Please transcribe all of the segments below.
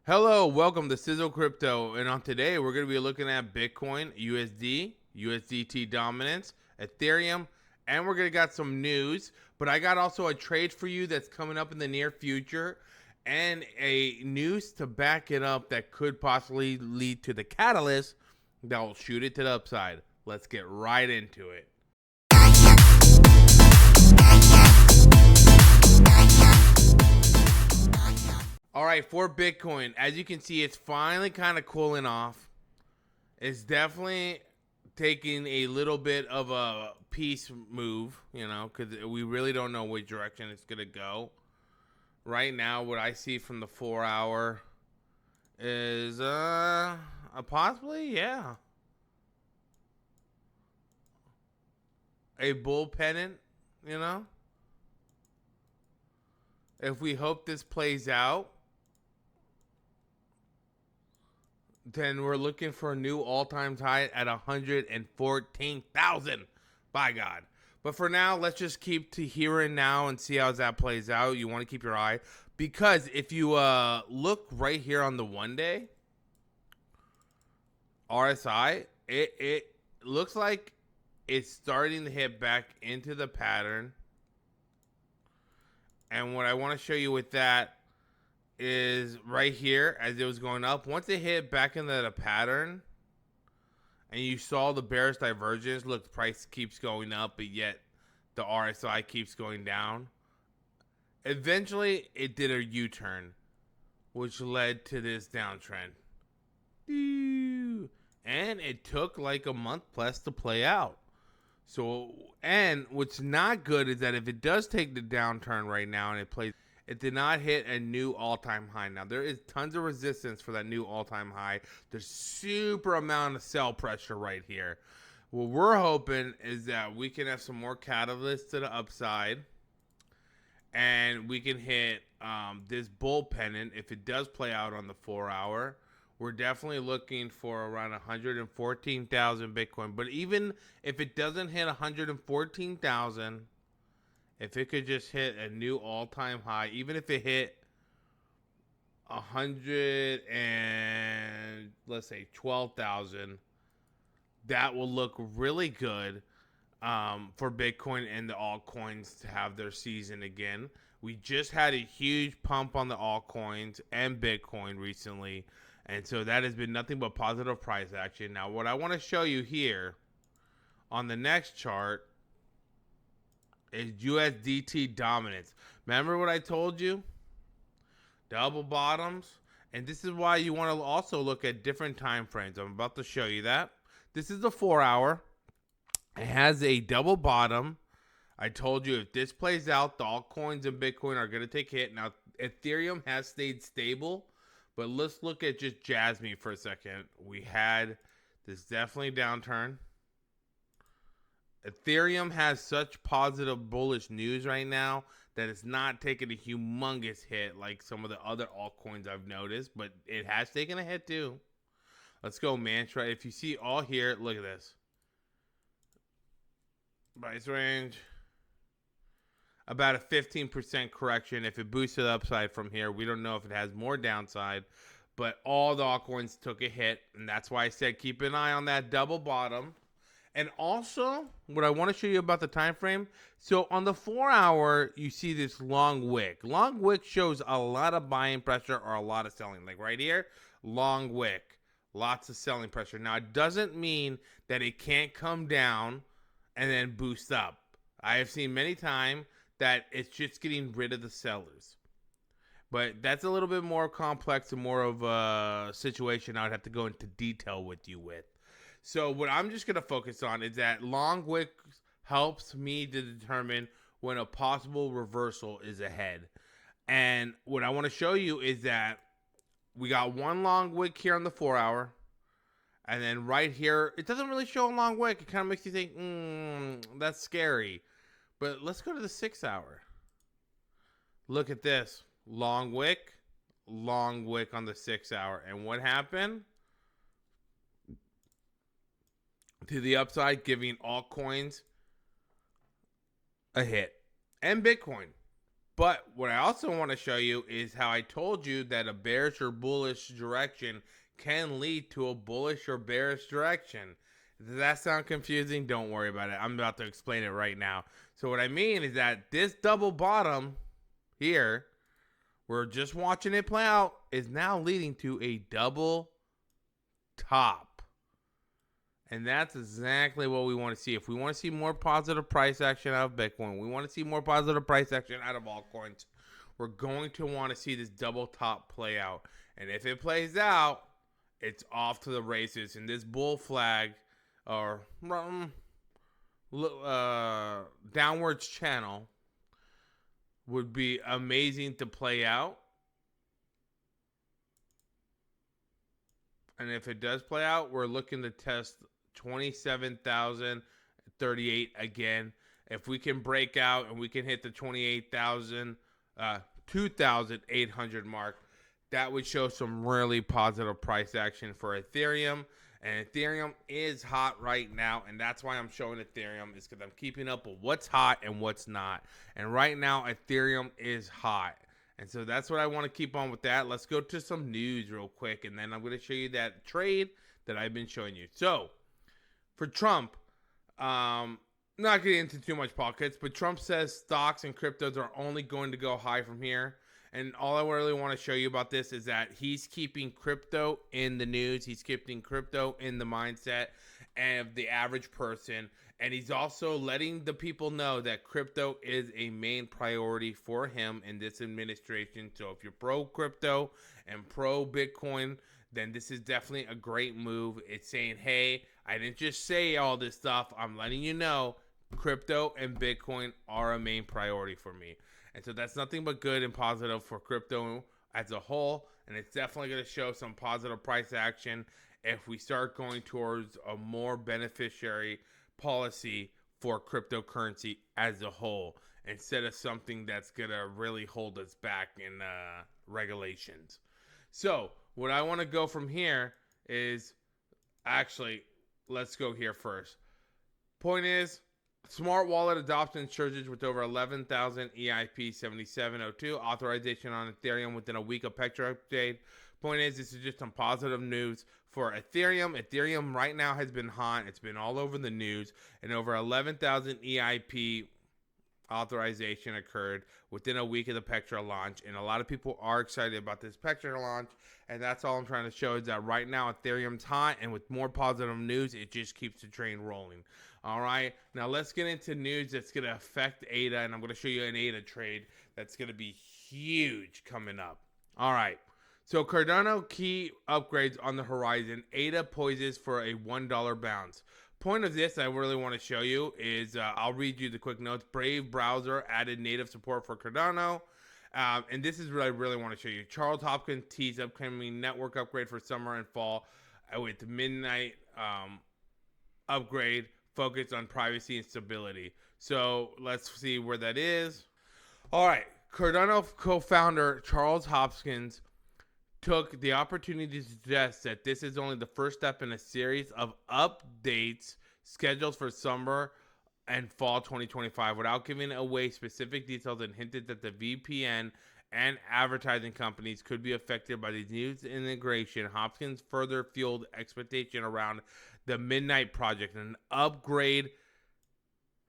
Hello, welcome to Sizzle Crypto, and on today we're going to be looking at Bitcoin, USD, USDT dominance, Ethereum, and we're going to got some news. But I got also a trade for you that's coming up in the near future, and a news to back it up that could possibly lead to the catalyst that will shoot it to the upside. Let's get right into it. All right, for Bitcoin, as you can see, it's finally kind of cooling off. It's definitely taking a little bit of a peace move, because we really don't know which direction it's going to go. Right now, what I see from the 4-hour is possibly, yeah, a bull pennant, If we hope this plays out, then we're looking for a new all-time high at 114,000. By God. But for now, let's just keep to here and now and see how that plays out. You want to keep your eye. Because if you look right here on the 1 day, RSI, it looks like it's starting to hit back into the pattern. And what I want to show you with that is right here as it was going up. Once it hit back into the pattern and you saw the bearish divergence, look, the price keeps going up, but yet the RSI keeps going down. Eventually, it did a U-turn, which led to this downtrend. And it took like a month plus to play out. So, and what's not good is that if it does take the downturn right now and it did not hit a new all-time high. Now, there is tons of resistance for that new all-time high. There's super amount of sell pressure right here. What we're hoping is that we can have some more catalysts to the upside, and we can hit this bull pennant if it does play out on the 4-hour. We're definitely looking for around 114,000 Bitcoin. But even if it doesn't hit 114,000, if it could just hit a new all-time high, even if it hit 100 and let's say 12,000, that will look really good for Bitcoin and the altcoins to have their season again. We just had a huge pump on the altcoins and Bitcoin recently. And so that has been nothing but positive price action. Now, what I want to show you here on the next chart is USDT dominance. Remember what I told you? Double bottoms. And this is why you want to also look at different time frames. I'm about to show you that. This is the 4-hour. It has a double bottom. I told you if this plays out, the altcoins and Bitcoin are going to take a hit. Now, Ethereum has stayed stable. But let's look at just Jasmine for a second. We had this definitely downturn. Ethereum has such positive bullish news right now that it's not taking a humongous hit like some of the other altcoins I've noticed, but it has taken a hit too. Let's go Mantra. If you see all here, look at this. Price range. About a 15% correction. If it boosts to the upside from here, we don't know if it has more downside, but all the altcoins took a hit, and that's why I said keep an eye on that double bottom. And also, what I want to show you about the time frame. So on the 4-hour, you see this long wick. Long wick shows a lot of buying pressure or a lot of selling. Like right here, long wick, lots of selling pressure. Now, it doesn't mean that it can't come down and then boost up. I have seen many times that it's just getting rid of the sellers. But that's a little bit more complex and more of a situation I would have to go into detail with you with. So what I'm just going to focus on is that long wick helps me to determine when a possible reversal is ahead. And what I want to show you is that we got one long wick here on the 4-hour. And then right here, it doesn't really show a long wick. It kind of makes you think, that's scary. But let's go to the 6-hour. Look at this. Long wick on the 6-hour. And what happened? To the upside, giving altcoins a hit. And Bitcoin. But what I also want to show you is how I told you that a bearish or bullish direction can lead to a bullish or bearish direction. Does that sound confusing? Don't worry about it. I'm about to explain it right now. So what I mean is that this double bottom here, we're just watching it play out, is now leading to a double top. And that's exactly what we want to see. If we want to see more positive price action out of Bitcoin, we want to see more positive price action out of altcoins, we're going to want to see this double top play out. And if it plays out, it's off to the races. And this bull flag or downwards channel would be amazing to play out. And if it does play out, we're looking to test 27,038 again. If we can break out and we can hit the 2,800 mark, that would show some really positive price action for Ethereum. And Ethereum is hot right now, and that's why I'm showing Ethereum, is because I'm keeping up with what's hot and what's not. And right now, Ethereum is hot. And so that's what I want to keep on with that. Let's go to some news real quick, and then I'm going to show you that trade that I've been showing you. So, for Trump, not getting into too much politics, but Trump says stocks and cryptos are only going to go high from here. And all I really want to show you about this is that he's keeping crypto in the news. He's keeping crypto in the mindset of the average person. And he's also letting the people know that crypto is a main priority for him in this administration. So if you're pro crypto and pro Bitcoin, then this is definitely a great move. It's saying, hey, I didn't just say all this stuff. I'm letting you know crypto and Bitcoin are a main priority for me. And so that's nothing but good and positive for crypto as a whole. And it's definitely going to show some positive price action if we start going towards a more beneficiary policy for cryptocurrency as a whole, instead of something that's going to really hold us back in regulations. So what I want to go from here is, actually, let's go here first. Point is, smart wallet adoption surges with over 11,000 EIP 7702 authorization on Ethereum within a week of Petra update. Point is, this is just some positive news for Ethereum. Ethereum right now has been hot. It's been all over the news, and over 11,000 EIP authorization occurred within a week of the Petra launch, and a lot of people are excited about this Petra launch, and that's all I'm trying to show is that right now Ethereum's hot, and with more positive news, it just keeps the train rolling. All right, now let's get into news that's going to affect ADA, and I'm going to show you an ADA trade that's going to be huge coming up. All right, so Cardano key upgrades on the horizon. ADA poises for a $1 bounce. Point of this I really want to show you is, I'll read you the quick notes. Brave browser added native support for Cardano. And this is what I really want to show you. Charles Hopkins teased upcoming network upgrade for summer and fall with midnight upgrade focused on privacy and stability. So let's see where that is. All right. Cardano co-founder Charles Hopkins took the opportunity to suggest that this is only the first step in a series of updates scheduled for summer and fall 2025 without giving away specific details, and hinted that the VPN and advertising companies could be affected by these new integration. Hopkins further fueled expectation around the Midnight Project, an upgrade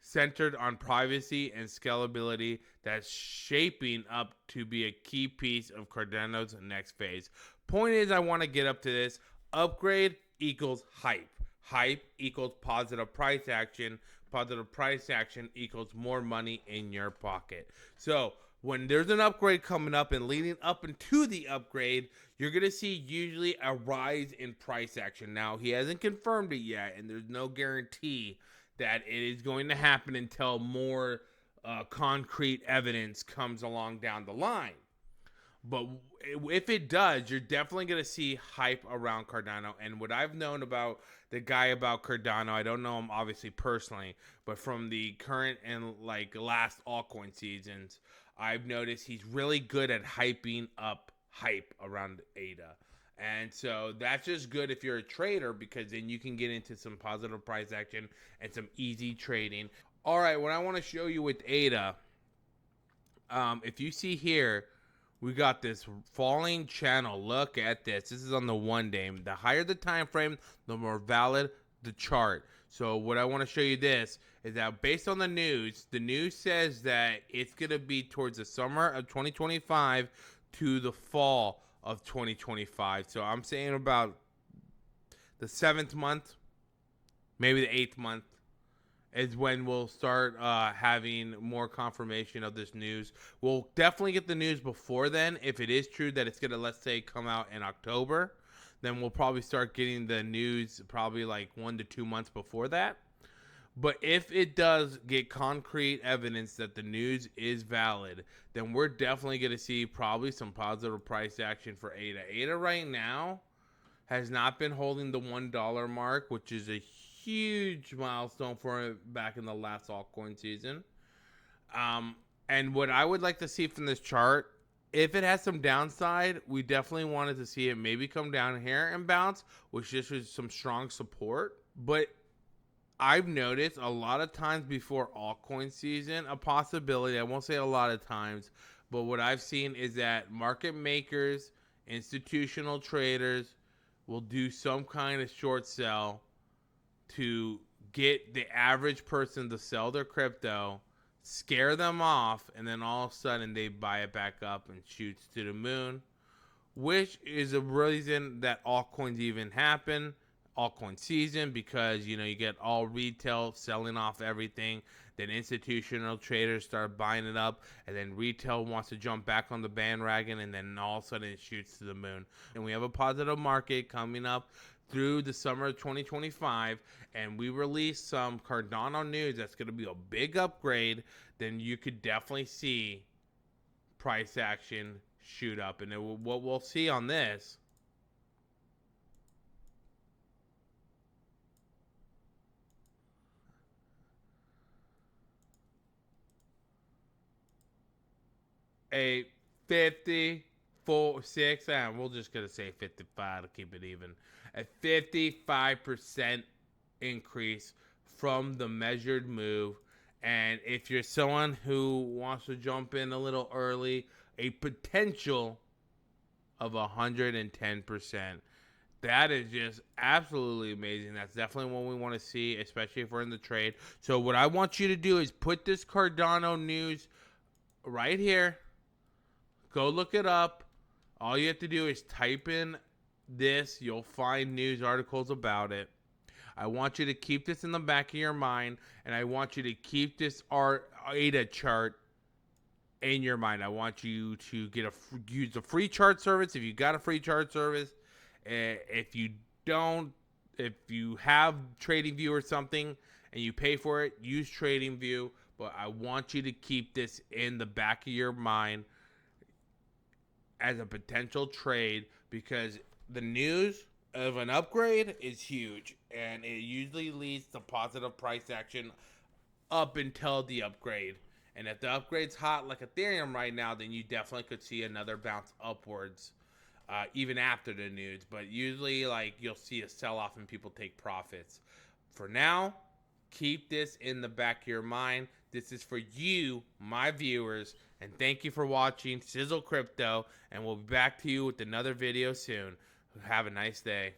centered on privacy and scalability that's shaping up to be a key piece of Cardano's next phase. Point is, I want to get up to this. Upgrade equals hype. Hype equals positive price action. Positive price action equals more money in your pocket. So when there's an upgrade coming up and leading up into the upgrade, you're going to see usually a rise in price action. Now, he hasn't confirmed it yet, and there's no guarantee that it is going to happen until more concrete evidence comes along down the line. But if it does, you're definitely going to see hype around Cardano. And what I've known about the guy about Cardano, I don't know him obviously personally, but from the current and like last altcoin seasons, I've noticed he's really good at hyping up hype around ADA. And so that's just good if you're a trader, because then you can get into some positive price action and some easy trading. All right, what I want to show you with ADA If you see here, we got this falling channel. Look at this. This is on the 1 day. The higher the time frame, the more valid the chart. So what I want to show you this is that based on the news says that it's going to be towards the summer of 2025 to the fall of 2025. So I'm saying about the 7th month, maybe the 8th month, is when we'll start having more confirmation of this news. We'll definitely get the news before then. If it is true that it's going to, let's say, come out in October, then we'll probably start getting the news probably like 1 to 2 months before that. But if it does get concrete evidence that the news is valid, then we're definitely going to see probably some positive price action for ADA. ADA right now has not been holding the $1 mark, which is a huge milestone for it back in the last altcoin season. And what I would like to see from this chart, if it has some downside, we definitely wanted to see it maybe come down here and bounce, which just was some strong support. But I've noticed a lot of times before altcoin season, a possibility, I won't say a lot of times, but what I've seen is that market makers, institutional traders will do some kind of short sell to get the average person to sell their crypto, scare them off, and then all of a sudden they buy it back up and shoots to the moon, which is a reason that altcoins even happen, altcoin season, because you get all retail selling off everything, then institutional traders start buying it up, and then retail wants to jump back on the bandwagon, and then all of a sudden it shoots to the moon. And we have a positive market coming up through the summer of 2025, and we release some Cardano news that's going to be a big upgrade, then you could definitely see price action shoot up. And what we'll see on this a 54.6, and we're just going to say 55 to keep it even. A 55% increase from the measured move. And if you're someone who wants to jump in a little early, a potential of 110%. That is just absolutely amazing. That's definitely what we want to see, especially if we're in the trade. So what I want you to do is put this Cardano news right here. Go look it up. All you have to do is type in this. You'll find news articles about it. I want you to keep this in the back of your mind, and I want you to keep this ADA chart in your mind. I want you to use a free chart service if you got a free chart service. If you don't, if you have TradingView or something and you pay for it, use TradingView. But I want you to keep this in the back of your mind as a potential trade, because the news of an upgrade is huge, and it usually leads to positive price action up until the upgrade. And if the upgrade's hot like Ethereum right now, then you definitely could see another bounce upwards even after the news. But usually, like, you'll see a sell-off and people take profits. For now, keep this in the back of your mind. This is for you, my viewers, and thank you for watching Sizzle Crypto, and we'll be back to you with another video soon. Have a nice day.